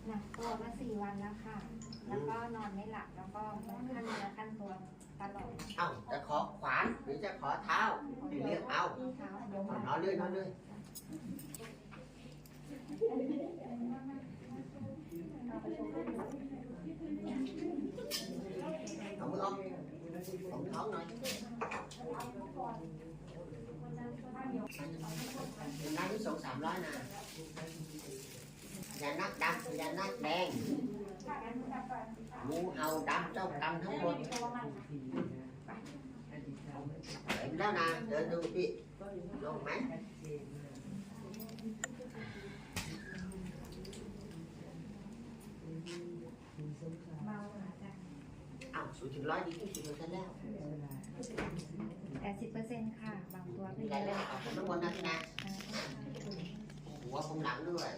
หนักตัวมา4 วันแล้วค่ะ แล้วก็นอนไม่หลับ แล้วก็ขั้นเนื้อขั้นตัวตลอด เอ้าจะขอขวานหรือจะขอเท้าเลือกเอา เท้าเดี๋ยวน อนเลยนอนเลยเอามือออกของท้องหน่อยนั่งที่200-300นะยานักดำยานักแดงงูเห่าดำเจ้ากรรมทั้งหมดเห็นแล้วนะเดินดูพี่ลงไหมเบาค่ะอาจารย์ อ้าว0-100ดีขึ้น10%แล้ว 80%ค่ะ บางตัวก็ นี่ เย ได้ อะ แล้วเอาผมน้ำมนต์นะพี่นะหัวผมหลังด้วย